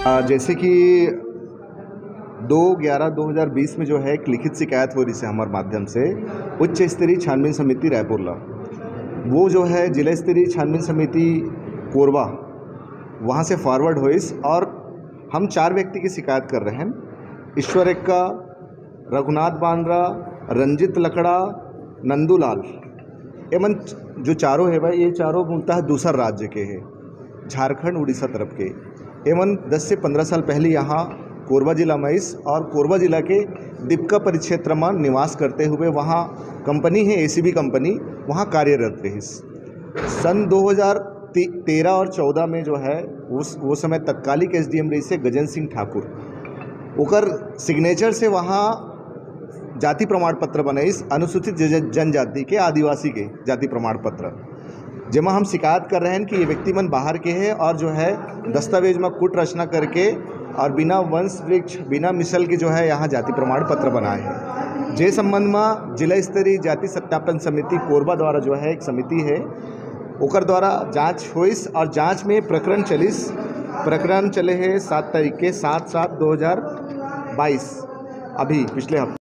जैसे कि 2/11/2020 में जो है एक लिखित शिकायत हो रही है हमारे माध्यम से उच्च स्तरीय छानबीन समिति रायपुरला, वो जो है जिला स्तरीय छानबीन समिति कोरबा वहाँ से फॉरवर्ड हुई और हम 4 व्यक्ति की शिकायत कर रहे हैं। ईश्वर एक्का, रघुनाथ बांद्रा, रंजित लकड़ा, नंदूलाल एवं जो चारों है भाई, ये चारों मूलतः दूसरा राज्य के हैं, झारखंड उड़ीसा तरफ के एवं 10 से 15 साल पहले यहाँ कोरबा जिला में और कोरबा जिला के दीपका परिक्षेत्र में निवास करते हुए वहाँ कंपनी है एसीबी कंपनी, वहाँ कार्यरत रही। सन 2013 और 14 में जो है वो समय तत्कालिक एसडीएम रही से गजेंद्र सिंह ठाकुर, ओकर सिग्नेचर से वहाँ जाति प्रमाण पत्र बने अनुसूचित जनजाति के आदिवासी के जाति प्रमाण पत्र, जेमा हम शिकायत कर रहे हैं कि ये व्यक्ति मन बाहर के हैं और जो है दस्तावेज में कूट रचना करके और बिना वंश वृक्ष बिना मिसल के जो है यहाँ जाति प्रमाण पत्र बनाए हैं। जे संबंध में जिला स्तरीय जाति सत्यापन समिति कोरबा द्वारा जो है एक समिति है, ओकर द्वारा जांच हुई और जांच में प्रकरण चले हैं 7 तारीख के 7/7/2022 अभी पिछले हफ्ते।